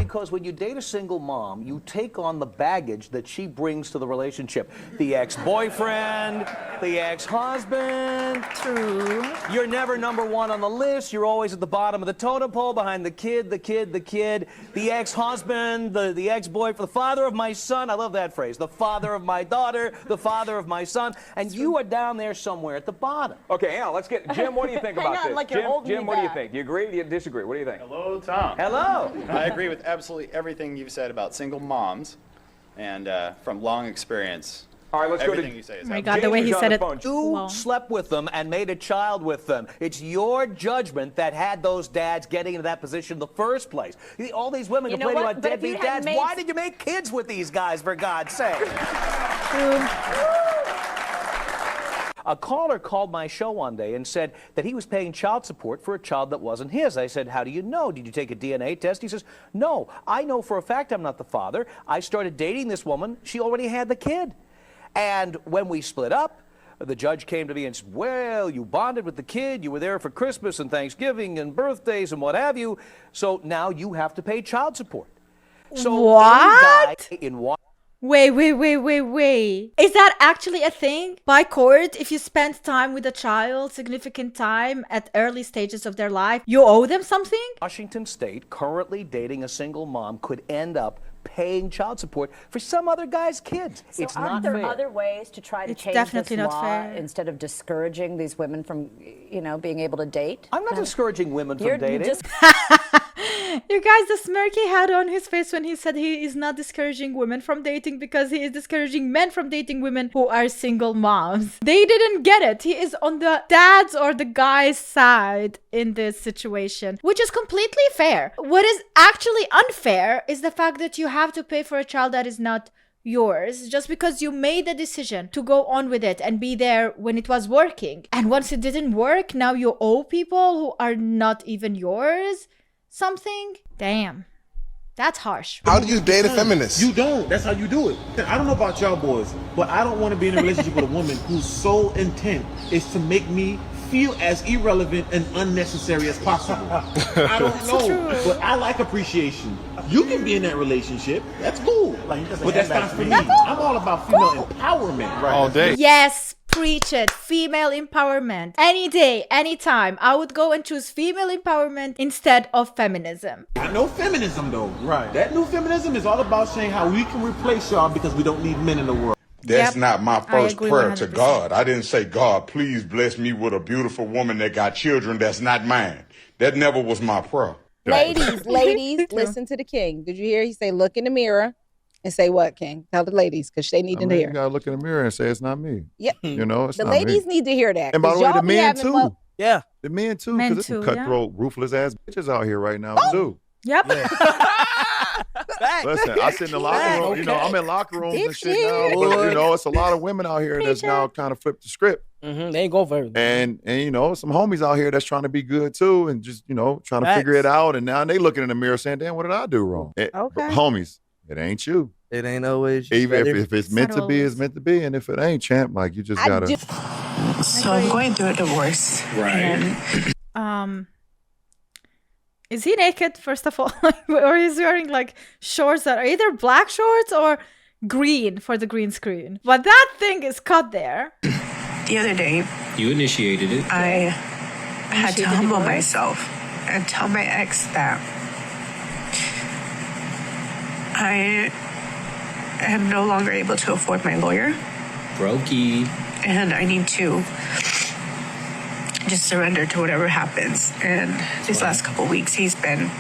Because when you date a single mom, you take on the baggage that she brings to the relationship. The ex-boyfriend, the ex-husband. True. You're never number one on the list. You're always at the bottom of the totem pole behind the kid, the ex-husband, the ex-boyfriend, the father of my son. I love that phrase. The father of my daughter, the father of my son. And you are down there somewhere at the bottom. Okay, now let's get Jim. What do you think about this? Like you're holding Jim, me what do you back. think? Do you agree? Do you disagree? What do you think? Hello, Tom. Hello. I agree with absolutely everything you've said about single moms, and from long experience, All right, let's go everything to. you say is Oh my absolutely. God, the way he James is on said the it. phone. You Wow. slept with them and made a child with them. It's your judgment that had those dads getting into that position in the first place. All these women You know complaining what? about But if you deadbeat had dads. made- Why did you make kids with these guys, for God's sake? A caller called my show one day and said that he was paying child support for a child that wasn't his. I said, how do you know? Did you take a DNA test? He says, no, I know for a fact I'm not the father. I started dating this woman. She already had the kid. And when we split up, the judge came to me and said, well, you bonded with the kid. You were there for Christmas and Thanksgiving and birthdays and what have you. So now you have to pay child support. So What? any guy in Wait. Is that actually a thing? By court, if you spend time with a child, significant time at early stages of their life, you owe them something? Washington State, currently dating a single mom, could end up paying child support for some other guy's kids. So it's aren't not there fair. other ways to try to It's change definitely this not law fair. instead of discouraging these women from, being able to date? I'm not discouraging women from You dating. just You guys, the smirk he had on his face when he said he is not discouraging women from dating because he is discouraging men from dating women who are single moms. They didn't get it. He is on the dad's or the guy's side in this situation, which is completely fair. What is actually unfair is the fact that you have to pay for a child that is not yours just because you made the decision to go on with it and be there when it was working. And once it didn't work, now you owe people who are not even yours something. Damn, that's harsh. How do you date a feminist? You don't. That's how you do it. I don't know about y'all boys, but I don't want to be in a relationship with a woman whose sole intent is to make me feel as irrelevant and unnecessary as possible. I don't know, but I like appreciation. You can be in that relationship. That's cool. But that's not for me. I'm all about female empowerment. All day. Yes, preach it. Female empowerment. Any day, anytime. I would go and choose female empowerment instead of feminism. I know feminism though. Right. That new feminism is all about saying how we can replace y'all because we don't need men in the world. That's Yep, not my I first agree prayer to 100%. God. I didn't say, God, please bless me with a beautiful woman that got children that's not mine. That never was my prayer. Ladies, listen to the king. Did you hear? He say, look in the mirror and say what, king? Tell the ladies, because they need to You hear. gotta look in the mirror and say it's not me. Yep. You know, it's The not ladies me. need to hear that. And by the 'cause way, the y'all be men having too. mo- Yeah. The men too, Men because there's too, some yeah. cutthroat, ruthless ass bitches out here right now too. Yep. Listen, I sit in the locker room. You know, I'm in locker rooms and shit now. Dipshit. But you know, it's a lot of women out here that's now kind of flipped the script. They ain't go for everything. And you know, some homies out here that's trying to be good too, and just trying to figure it out. And now they looking in the mirror saying, "Damn, what did I do wrong?" Okay. Homies, it ain't you. It ain't always. Even if it's meant Not to be, always. it's meant to be. And if it ain't, champ, like you just I gotta. do- So I'm going through a divorce. Right. Is he naked, first of all? Or is he wearing like shorts that are either black shorts or green for the green screen? But that thing is cut there. The other day, You initiated it. I had to Initiated humble divorce? myself and tell my ex that I am no longer able to afford my lawyer Brokey. and I need to just surrender to whatever happens. And these last couple weeks, he's been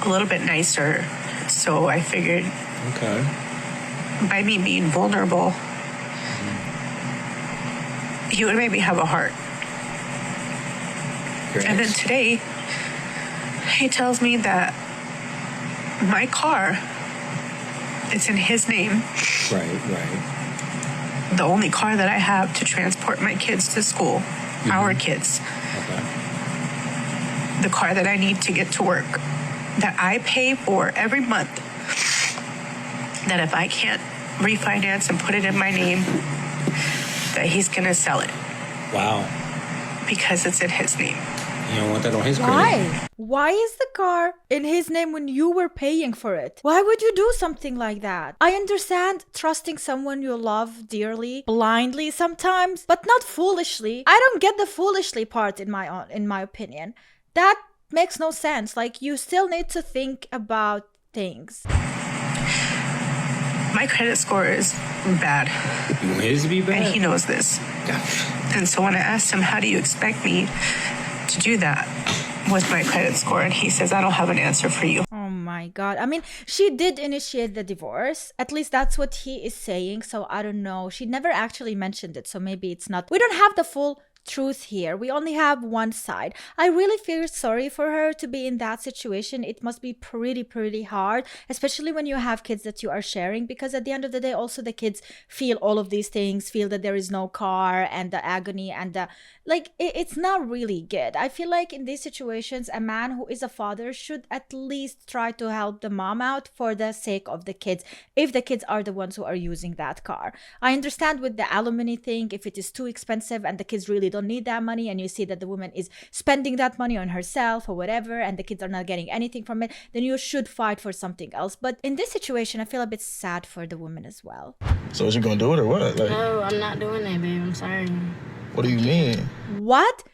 a little bit nicer. So I figured Okay. by me being vulnerable, he would maybe have a heart. And then today, he tells me that my car, it's in his name, Right. the only car that I have to transport my kids to school, our kids, Okay. the car that I need to get to work, that I pay for every month, that if I can't refinance and put it in my name, that he's gonna sell it Wow. because it's in his name. You don't want that on his credit. Why? Why is the car in his name when you were paying for it? Why would you do something like that? I understand trusting someone you love dearly, blindly sometimes, but not foolishly. I don't get the foolishly part in my opinion. That makes no sense. Like, you still need to think about things. My credit score is bad. You want his to be bad? And he knows this. And so when I asked him, how do you expect me to do that with my credit score? And he says, I don't have an answer for you. Oh my God. I mean, she did initiate the divorce. At least that's what he is saying. So I don't know. She never actually mentioned it. So maybe it's not. We don't have the full truth here. We only have one side. I really feel sorry for her to be in that situation. It must be pretty hard, especially when you have kids that you are sharing, because at the end of the day also the kids feel all of these things, feel that there is no car and the agony and the it's not really good. I feel like in these situations a man who is a father should at least try to help the mom out for the sake of the kids, if the kids are the ones who are using that car. I understand with the alimony thing, if it is too expensive and the kids really don't need that money, and you see that the woman is spending that money on herself or whatever and the kids are not getting anything from it, then you should fight for something else. But in this situation I feel a bit sad for the woman as well. So is you gonna do it or what? No, I'm not doing that, babe. I'm sorry. What do you mean? What?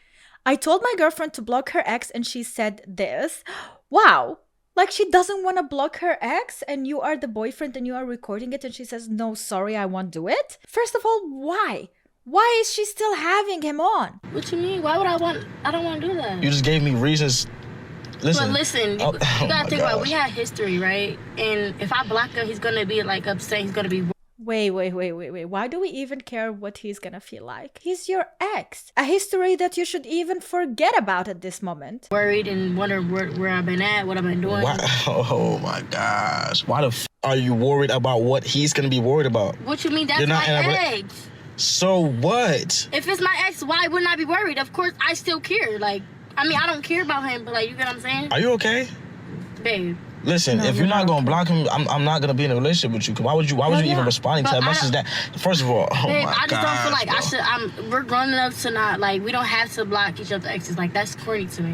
I told my girlfriend to block her ex and she said this. Wow. Like, she doesn't want to block her ex and you are the boyfriend and you are recording it and she says, no, sorry, I won't do it. First of all, why? Why is she still having him on? What you mean? Why would I don't want to do that. You just gave me reasons. Listen. But listen, you gotta think about it. We had history, right? And if I block him, he's gonna be like upset. He's gonna be. Wait. Why do we even care what he's gonna feel like? He's your ex. A history that you should even forget about at this moment. Worried and wonder where I've been at, what I've been doing. Why? Oh my gosh. Why the f are you worried about what he's gonna be worried about? What you mean? That's my ex. So what? If it's my ex, why wouldn't I be worried? Of course, I still care. Like, I mean, I don't care about him, but like, you get what I'm saying? Are you okay? Babe. Listen, if you're not gonna block him, I'm not gonna be in a relationship with you. Why would you even responding to that message? That first of all, babe, I just don't feel like we're grown enough to not, like, we don't have to block each other's exes. Like, that's corny to me.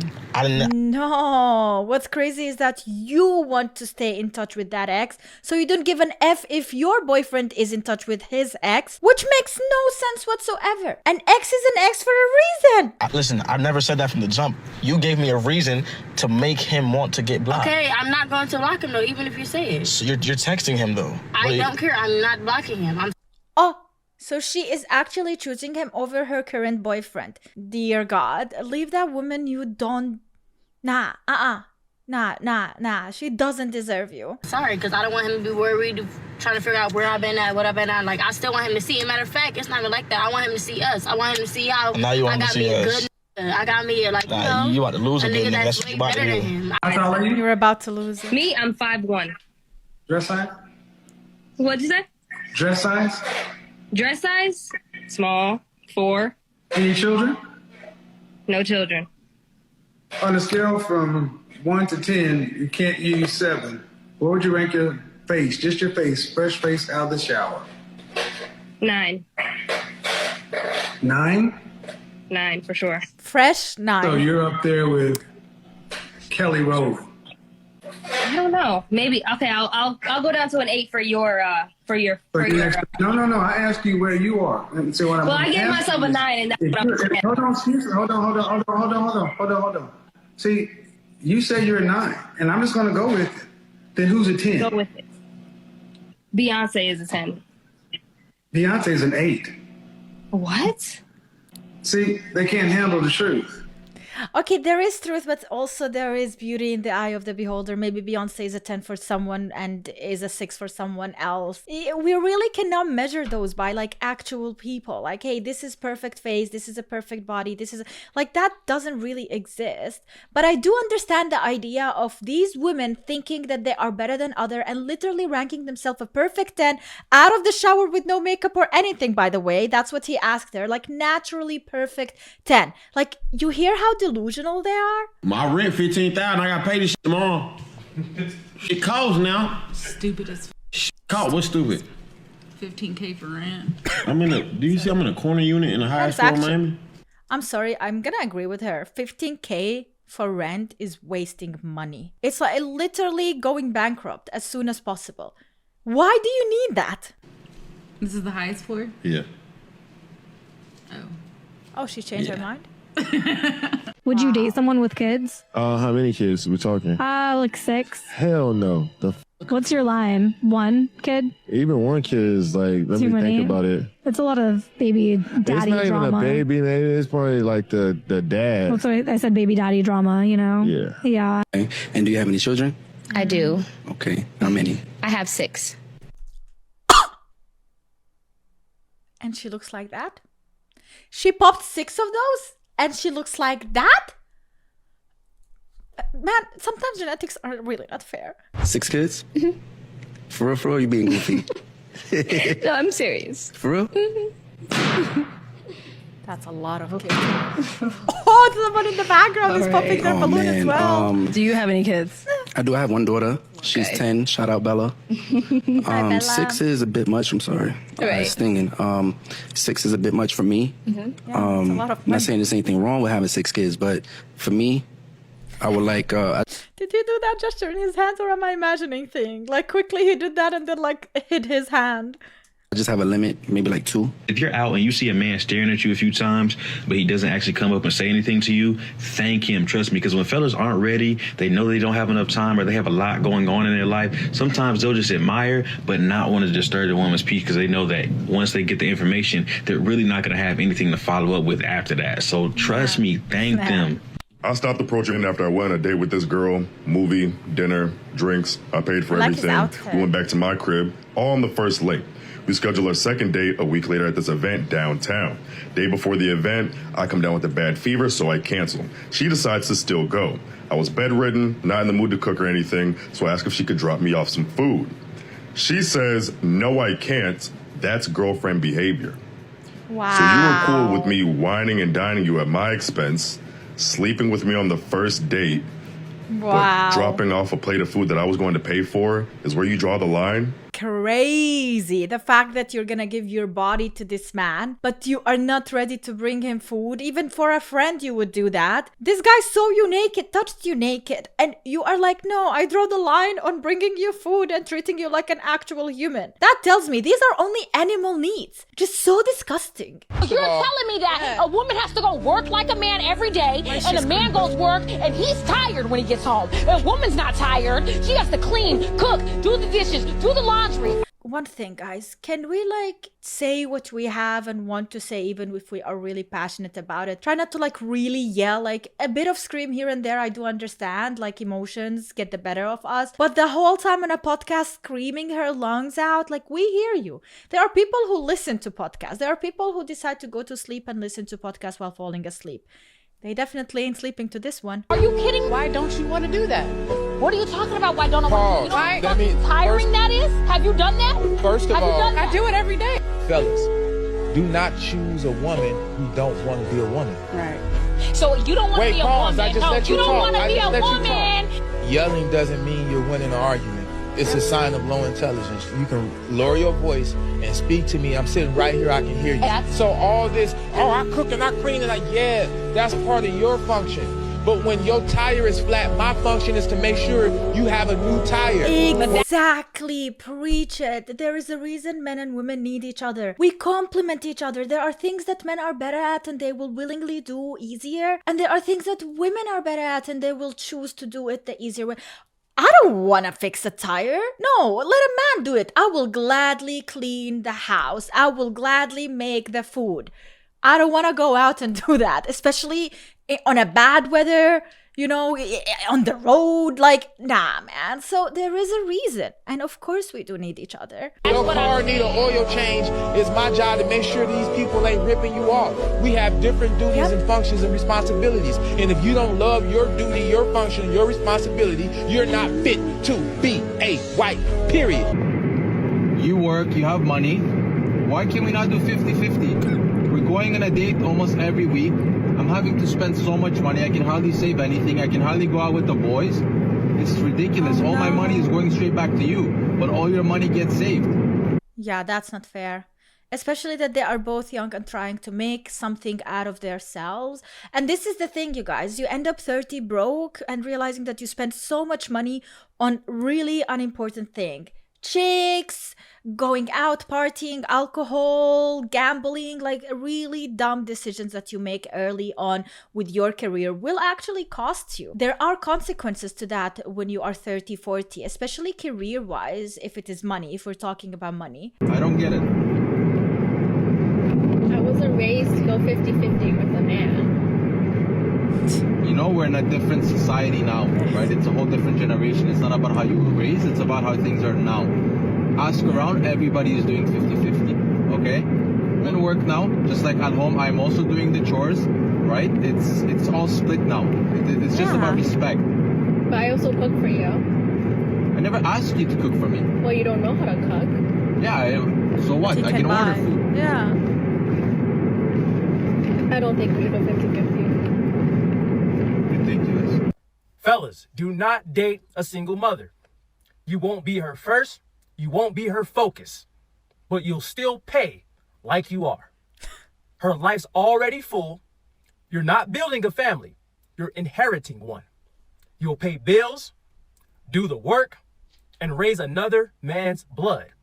No, what's crazy is that you want to stay in touch with that ex, so you don't give an F if your boyfriend is in touch with his ex, which makes no sense whatsoever. An ex is an ex for a reason. Listen, I never said that from the jump. You gave me a reason to make him want to get blocked. Okay, I'm not going to block him though, even if you say it. So you're texting him though. I don't care. I'm not blocking him. So she is actually choosing him over her current boyfriend. Dear God, leave that woman. You don't. Nah. She doesn't deserve you. Sorry, because I don't want him to be worried, trying to figure out where I've been at, what I've been at. Like, I still want him to see. As a matter of fact, it's not even like that. I want him to see us. I want him to see how now you want I got him to me see a us. good. I got me like you about to lose a again. nigga That's what you about to do. him. How tall are you? You're about to lose it. Me, I'm 5'1". Dress size? What'd you say? Dress size? Dress size? Small. 4. Any children? No children. On a scale from 1 to 10, you can't use 7. What would you rank your face? Just your face, fresh face out of the shower. 9. 9? 9 for sure. Fresh 9. So you're up there with Kelly Rowland. I don't know. Maybe. Okay, I'll go down to an 8 for your No. I asked you where you are. And so what I gave myself a 9, and that's what I'm saying. Hold on, excuse me. Hold on. See, you say you're a 9, and I'm just going to go with it. Then who's a 10? Go with it. Beyonce is a 10. Beyonce's an 8. What? See, they can't handle the truth. Okay, there is truth, but also there is beauty in the eye of the beholder. Maybe Beyonce is a 10 for someone and is a 6 for someone else. We really cannot measure those by like actual people. Like, hey, this is perfect face, this is a perfect body, this is like, that doesn't really exist. But I do understand the idea of these women thinking that they are better than other and literally ranking themselves a perfect 10 out of the shower with no makeup or anything, by the way. That's what he asked her, like naturally perfect 10. Like, you hear how delusional they are? My rent $15,000. I gotta pay this shit tomorrow. It costs now. Stupid as Cost? What's stupid? $15K for rent. Do you see I'm in a corner unit in the highest floor of Miami? I'm sorry, I'm gonna agree with her. $15K for rent is wasting money. It's like literally going bankrupt as soon as possible. Why do you need that? This is the highest floor? Yeah. Oh, she changed her mind? Would you date someone with kids? How many kids we talking? Like 6. Hell no. What's your line? 1 kid? Even 1 kid is like, let Too me many? think about it. It's a lot of baby daddy It's not drama. even a baby, maybe it's probably like the dad. That's what I said, baby daddy drama, you know? Yeah. Yeah. And do you have any children? I do. Okay. How many? I have 6. And she looks like that? She popped 6 of those? And she looks like that? Man, sometimes genetics are really not fair. 6 kids? For real, you being goofy? No, I'm serious. For real? That's a lot of kids. Oh, someone in the background is popping their balloon as well. Do you have any kids? I do. I have 1 daughter. She's 10. Shout out Bella. Bella. 6 is a bit much. I'm sorry. I was thinking. 6 is a bit much for me. Yeah, it's a lot of I'm not saying there's anything wrong with having 6 kids, but for me, I would like. Did he do that gesture in his hands, or am I imagining things? Like quickly he did that and then like hid his hand. I just have a limit, maybe like 2. If you're out and you see a man staring at you a few times, but he doesn't actually come up and say anything to you, thank him. Trust me, because when fellas aren't ready, they know they don't have enough time or they have a lot going on in their life. Sometimes they'll just admire, but not want to disturb the woman's peace because they know that once they get the information, they're really not going to have anything to follow up with after that. So trust me, thank them. I stopped approaching after I went on a date with this girl, movie, dinner, drinks. I paid for everything. We went back to my crib, all on the first link. We scheduled our second date a week later at this event downtown. Day before the event, I come down with a bad fever, so I cancel. She decides to still go. I was bedridden, not in the mood to cook or anything, so I ask if she could drop me off some food. She says, no, I can't. That's girlfriend behavior. Wow. So you were cool with me whining and dining you at my expense, sleeping with me on the first date, Wow. but dropping off a plate of food that I was going to pay for is where you draw the line? Crazy. The fact that you're gonna give your body to this man, but you are not ready to bring him food. Even for a friend, you would do that. This guy saw you naked, touched you naked, and you are like, no, I draw the line on bringing you food and treating you like an actual human. That tells me these are only animal needs. Just so disgusting. You're telling me that a woman has to go work like a man every day, and a man goes work and he's tired when he gets home. A woman's not tired. She has to clean, cook, do the dishes, do the laundry. One thing, guys, can we like say what we have and want to say even if we are really passionate about it? Try not to like really yell, like a bit of scream here and there. I do understand, like emotions get the better of us, but the whole time on a podcast screaming her lungs out, like we hear you. There are people who listen to podcasts. There are people who decide to go to sleep and listen to podcasts while falling asleep. They definitely ain't sleeping to this one. Are you kidding? Why don't you want to do that? What are you talking about? Why don't I want to do that? You know how fucking tiring that is? Have you done that? First of all, I do it every day. Fellas, do not choose a woman who don't want to be a woman. Right. So you don't want to be a woman. No, you don't want to be a woman. Yelling doesn't mean you're winning an argument. It's a sign of low intelligence. You can lower your voice and speak to me. I'm sitting right here. I can hear you. So all this, oh, I cook and I clean and yeah, that's part of your function. But when your tire is flat, my function is to make sure you have a new tire. Exactly. Preach it. There is a reason men and women need each other. We complement each other. There are things that men are better at and they will willingly do easier. And there are things that women are better at and they will choose to do it the easier way. I don't want to fix a tire. No, let a man do it. I will gladly clean the house. I will gladly make the food. I don't want to go out and do that, especially on a bad weather, you know, on the road. Like, nah, man. So there is a reason. And of course we do need each other. Your car need an oil change. It's my job to make sure these people ain't ripping you off. We have different duties and functions and responsibilities. And if you don't love your duty, your function, your responsibility, you're not fit to be a wife, period. You work, you have money. Why can we not do 50-50? We're going on a date almost every week. I'm having to spend so much money. I can hardly save anything. I can hardly go out with the boys. It's ridiculous. All my money is going straight back to you, but all your money gets saved. Yeah, that's not fair. especially that they are both young and trying to make something out of themselves. And this is the thing, you guys, you end up 30 broke and realizing that you spent so much money on really unimportant thing. Chicks, going out, partying, alcohol, gambling, like really dumb decisions that you make early on with your career will actually cost you. There are consequences to that when you are 30, 40, especially career-wise, if it is money, if we're talking about money. I don't get it. I wasn't raised to go 50-50 with a man. You know, we're in a different society now, right? It's a whole different generation. It's not about how you were raised, it's about how things are now. Ask around, everybody is doing 50-50, okay? I'm gonna work now, just like at home, I'm also doing the chores, right? It's all split now. It's just about respect. But I also cook for you. I never asked you to cook for me. Well, you don't know how to cook. Yeah, so what? I can order food. Yeah. I don't think we should go 50-50. Ridiculous. Fellas, do not date a single mother. You won't be her first, you won't be her focus, but you'll still pay like you are. Her life's already full. You're not building a family, you're inheriting one. You'll pay bills, do the work, and raise another man's blood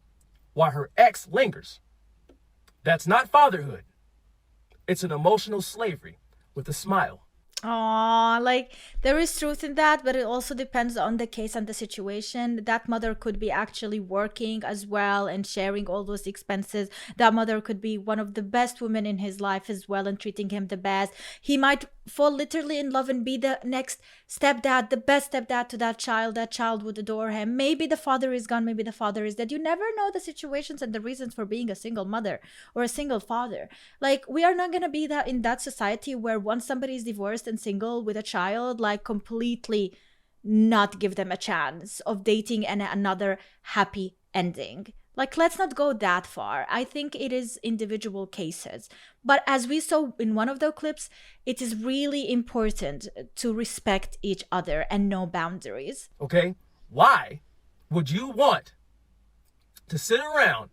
while her ex lingers. That's not fatherhood. It's an emotional slavery with a smile. Aw, like there is truth in that, but it also depends on the case and the situation. That mother could be actually working as well and sharing all those expenses. That mother could be one of the best women in his life as well and treating him the best. He might fall literally in love and be the next stepdad, the best stepdad to that child. That child would adore him. Maybe the father is gone, maybe the father is dead. You never know the situations and the reasons for being a single mother or a single father. Like, we are not gonna be that in that society where once somebody is divorced and single with a child, like completely not give them a chance of dating and another happy ending. Like, let's not go that far. I think it is individual cases. But as we saw in one of the clips, it is really important to respect each other and know boundaries. Okay? Why would you want to sit around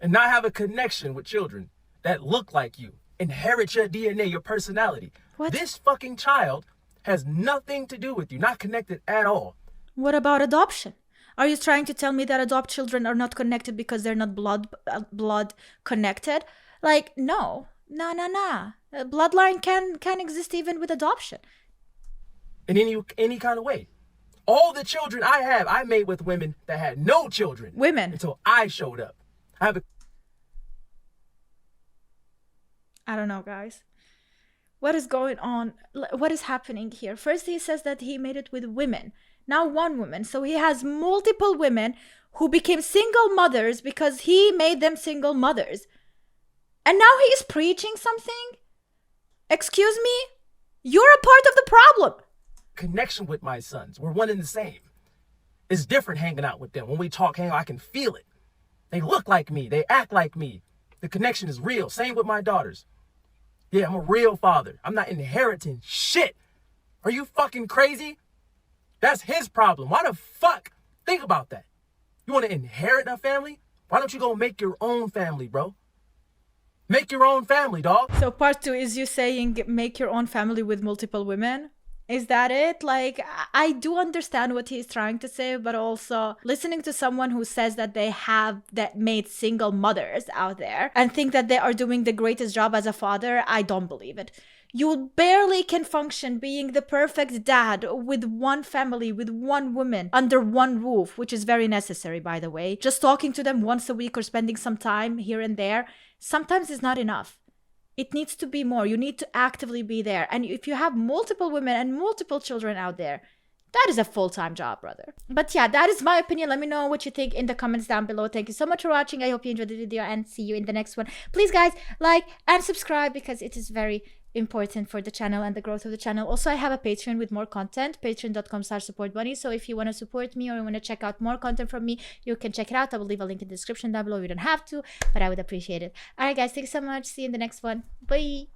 and not have a connection with children that look like you, inherit your DNA, your personality? What? This fucking child has nothing to do with you, not connected at all. What about adoption? Are you trying to tell me that adopt children are not connected because they're not blood connected? Like, no. Bloodline can exist even with adoption. In any kind of way. All the children I have, I made with women that had no children. Women. Until I showed up. I don't know, guys. What is going on? What is happening here? First, he says that he made it with women. Now one woman. So he has multiple women who became single mothers because he made them single mothers. And now he is preaching something? Excuse me? You're a part of the problem. Connection with my sons. We're one and the same. It's different hanging out with them. When we talk, I can feel it. They look like me. They act like me. The connection is real. Same with my daughters. Yeah, I'm a real father. I'm not inheriting shit. Are you fucking crazy? That's his problem. Why the fuck? Think about that. You want to inherit a family? Why don't you go make your own family, bro? Make your own family, dog. So part 2 is you saying make your own family with multiple women? Is that it? Like, I do understand what he's trying to say, but also listening to someone who says that they have made single mothers out there and think that they are doing the greatest job as a father, I don't believe it. You barely can function being the perfect dad with one family, with one woman, under one roof, which is very necessary, by the way. Just talking to them once a week or spending some time here and there sometimes is not enough. It needs to be more. You need to actively be there. And if you have multiple women and multiple children out there, that is a full-time job, brother. But yeah, that is my opinion. Let me know what you think in the comments down below. Thank you so much for watching. I hope you enjoyed the video and see you in the next one. Please, guys, like and subscribe because it is very important for the channel and the growth of the channel. Also, I have a Patreon with more content, patreon.com/supportbunny. So if you want to support me or you want to check out more content from me, you can check it out. I will leave a link in the description down below. You don't have to, but I would appreciate it. All right, guys, thanks so much. See you in the next one. Bye.